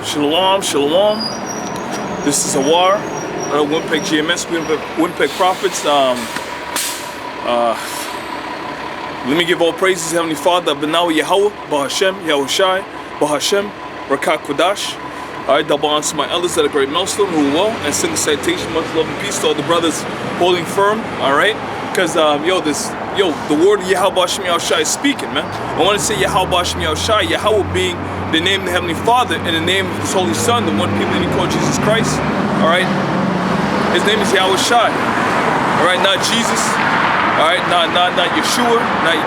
Shalom, shalom. This is Awar, Winnipeg GMS, Winnipeg Prophets. Let me give all praises, Heavenly Father, Benawi Yahweh, Bahashem, Yahushai, Bahashem, Rakat Kodash. Alright, double honor to my elders that are great Muslim who are well, and send a citation, much love and peace to all the brothers holding firm, alright? Because, the word Yahweh Hashem Yahushai is speaking, man. I want to say Yahweh Hashem Yahushai, Yahweh being the name of the Heavenly Father, and the name of His Holy Son, the one people that He called Jesus Christ, alright? His name is Yahushai, alright? Not Jesus, alright? Not Yeshua, not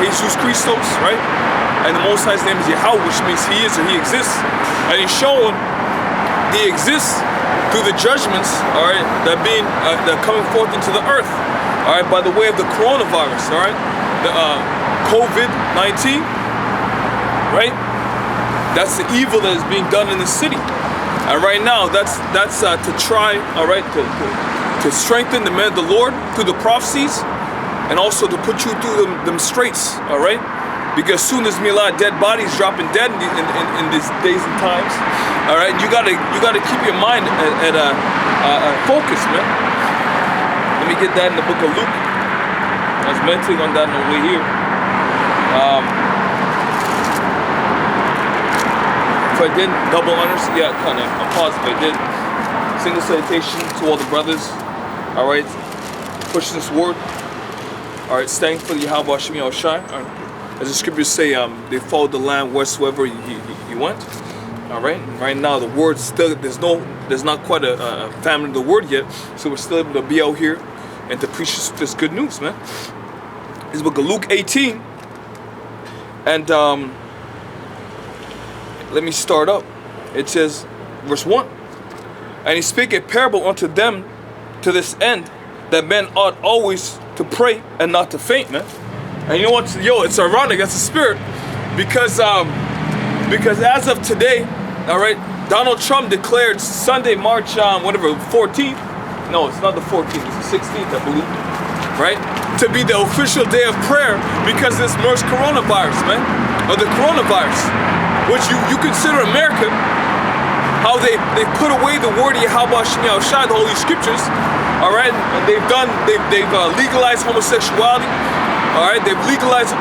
Jesus Christos, right? And the Most High's name is Yahweh, which means He is or He exists. And He's showing He exists through the judgments, alright, that are coming forth into the earth, alright, by the way of the coronavirus, alright? The COVID-19, right? That's the evil that is being done in the city. And right now, that's to try, alright, to strengthen the men of the Lord through the prophecies, and also to put you through them straits, alright? Because soon there's gonna be a lot of dead bodies dropping dead in these days and times. Alright, you gotta keep your mind at focus, man. Let me get that in the book of Luke. I was meditating on that on the way here. If I did double honors, yeah, kind of. I'm positive I did. Single salutation to all the brothers. Alright, pushing this word. Alright, staying for the Yahweh Hashem Yahushai. As the scriptures say, they followed the Lamb wheresoever he went. Alright, right now the word still, there's not quite a famine of the word yet, so we're still able to be out here and to preach this good news, man. This is book of Luke 18, and let me start up. It says, verse 1, and He spake a parable unto them to this end, that men ought always to pray and not to faint, man. And you know what? It's ironic. That's the spirit, because as of today, all right, Donald Trump declared Sunday, March 14th. No, it's not the 14th. It's the 16th, I believe. Right, to be the official day of prayer because of this MERS coronavirus, man, or the coronavirus, which you consider America, how they put away the word Yahweh Hashem Yahushai, the Holy Scriptures. All right, and they've legalized homosexuality. All right, they've legalized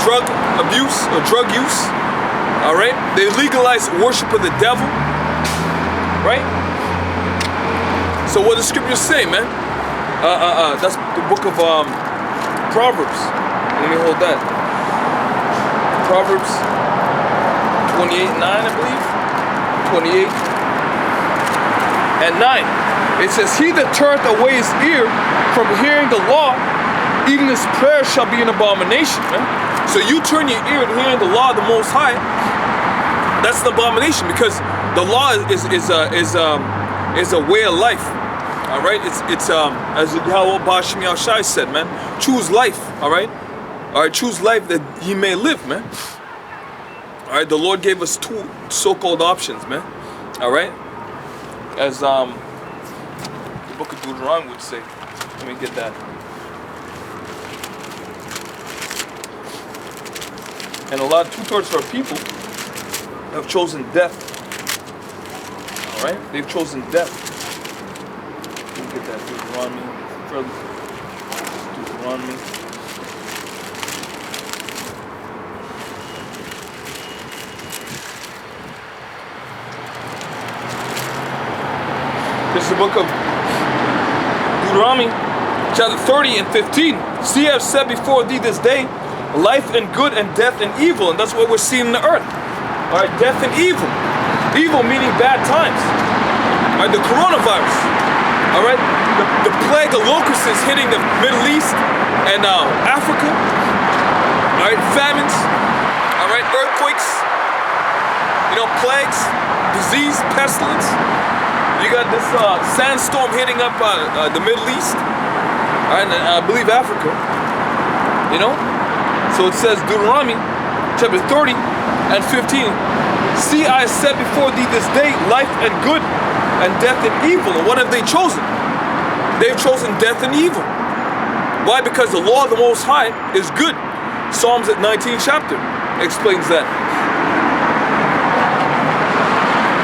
drug abuse or drug use. All right, they legalized worship of the devil. Right. So what does the scriptures say, man? That's the book of Proverbs. Let me hold that. Proverbs 28:9, I believe. 28 and 9. It says, "He that turneth away his ear from hearing the law, even his prayer shall be an abomination," man. So you turn your ear to hearing the law of the Most High. That's an abomination, because the law is a way of life. All right, it's as Yahweh Hashem Yahushai said, man. Choose life. All right, choose life that ye may live, man. All right, the Lord gave us two so-called options, man. All right, as the book of Deuteronomy would say. Let me get that. And a lot, 2/3 of our people have chosen death. All right, they've chosen death. Let me get that Deuteronomy. Deuteronomy. This is the book of Deuteronomy, chapter 30 and 15. "See, I have set before thee this day life and good, and death and evil," and that's what we're seeing in the earth. All right, death and evil. Evil meaning bad times. All right, the coronavirus. All right, the plague of locusts is hitting the Middle East and Africa. All right, famines. All right, earthquakes. Plagues, disease, pestilence. You got this sandstorm hitting up the Middle East. All right, and I believe Africa. So it says, Deuteronomy chapter 30 and 15. "See, I have set before thee this day life and good, and death and evil." And what have they chosen? They've chosen death and evil. Why? Because the law of the Most High is good. Psalms at 19th chapter explains that.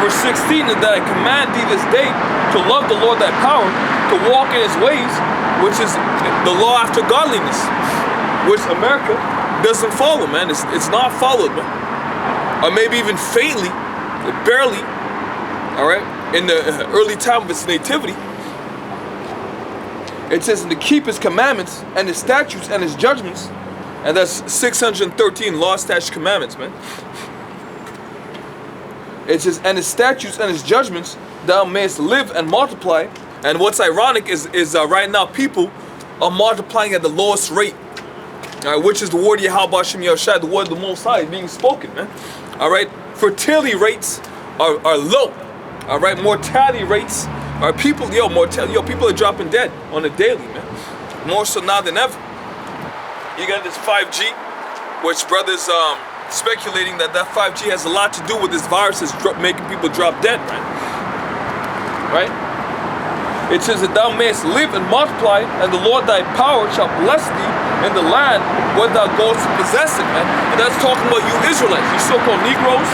verse 16 is that I command thee this day to love the Lord thy power, to walk in his ways, which is the law after godliness, which America doesn't follow, man. It's not followed, man. Or maybe even faintly, barely, all right, in the early time of its nativity. It says, and to keep his commandments and his statutes and his judgments, and that's 613 law, statutes, commandments, man. It says, and his statutes and his judgments, thou mayest live and multiply. And what's ironic is right now people are multiplying at the lowest rate, all right, which is the word Yahweh Hashem Yahushua, the word of the Most High being spoken, man. All right, fertility rates are low. All right, mortality rates are people, people are dropping dead on a daily, man. More so now than ever. You got this 5G, which brothers speculating that 5G has a lot to do with this virus is making people drop dead, right? It says that thou mayest live and multiply, and the Lord thy power shall bless thee in the land where thou goest to possess it, man. And that's talking about you Israelites, you so-called Negroes,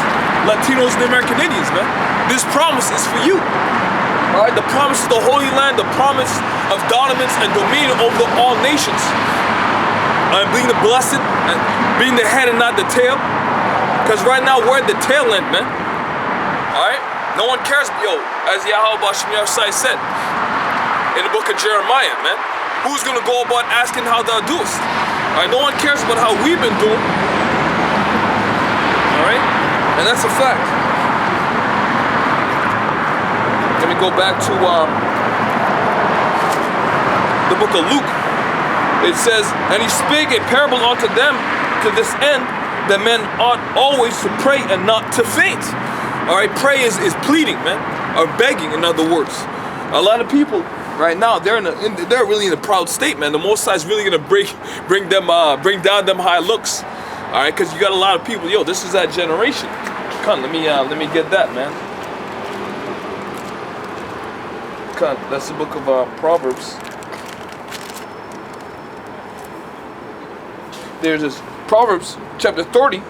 Latinos, and American Indians, man. This promise is for you. All right, the promise of the Holy Land, the promise of dominance and dominion over all nations. Being the blessed and being the head and not the tail. Because right now we're at the tail end, man. Alright? No one cares, as Yahweh Hashem Yahushua said in the book of Jeremiah, man. Who's gonna go about asking how thou doest? Alright, no one cares about how we've been doing. Alright? And that's a fact. Let me go back to the book of Luke. It says, and he spake a parable unto them to this end, that men ought always to pray and not to faint. All right, pray is pleading, man, or begging, in other words. A lot of people right now, they're really in a proud state, man. The Most High is really gonna bring down them high looks. All right, because you got a lot of people. This is that generation. Come, let me get that, man. Come, that's the book of Proverbs. There's this Proverbs chapter 30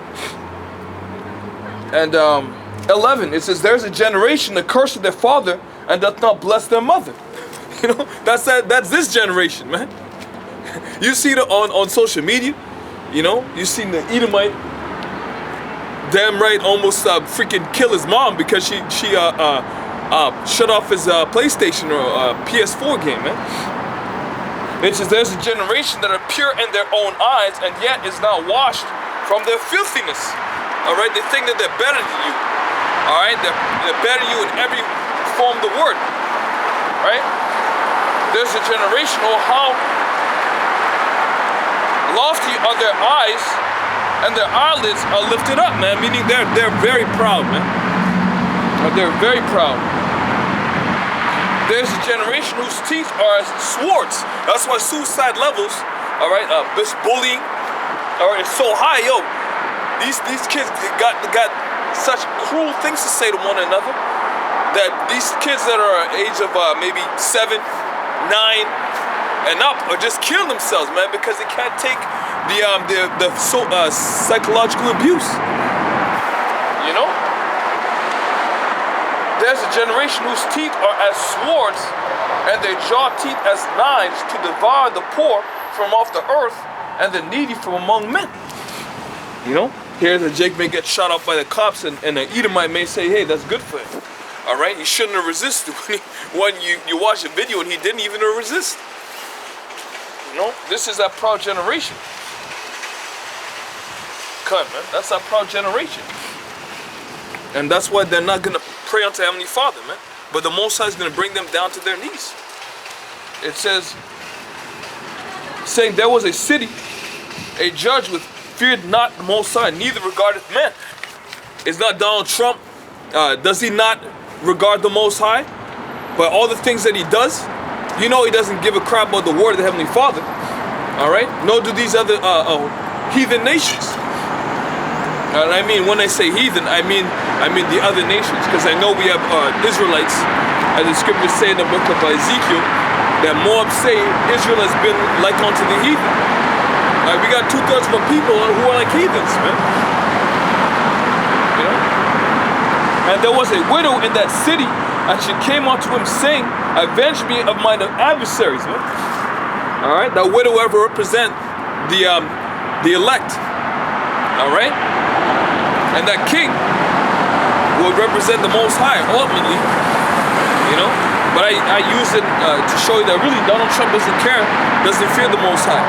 and 11. It says, there's a generation that curseth their father and doth not bless their mother. That's this generation, man. You see it on social media. You seen the Edomite, damn right, almost freaking kill his mom because she shut off his PlayStation or PS4 game, man. It says, there's a generation that are pure in their own eyes and yet is not washed from their filthiness. All right, they think that they're better than you. All right, they're better than you in every form of the word. Right? There's a generation, how lofty are their eyes and their eyelids are lifted up, man. Meaning they're very proud, man. They're very proud. There's a generation whose teeth are as swords. That's why suicide levels, all right, this bullying, all right, is so high. These kids got such cruel things to say to one another that these kids that are age of maybe 7, 9, and up are just killing themselves, man, because they can't take the psychological abuse. There's a generation whose teeth are as swords and their jaw teeth as knives to devour the poor from off the earth and the needy from among men. Here the Jake may get shot up by the cops and the Edomite may say, hey, that's good for him. All right, he shouldn't have resisted when you watch the video and he didn't even resist. This is that proud generation. Come, man, that's that proud generation. And that's why they're not gonna pray unto Heavenly Father, man. But the Most High is gonna bring them down to their knees. It says, saying there was a city, a judge with feared not the Most High, neither regardeth men. Is not Donald Trump, does he not regard the Most High? But all the things that he does, he doesn't give a crap about the word of the Heavenly Father. All right? Nor do these other heathen nations. And I mean, when I say heathen, I mean the other nations, because I know we have Israelites, as the scriptures say in the book of Ezekiel, that Moab say Israel has been like unto the heathen. We got 2/3 of our people who are like heathens, man. And there was a widow in that city, and she came unto him saying, avenge me of mine adversaries. Man. All right, that widow ever represent the elect. All right, and that king would represent the Most High ultimately. You know, but I use it to show you that really Donald Trump doesn't care, doesn't fear the Most High.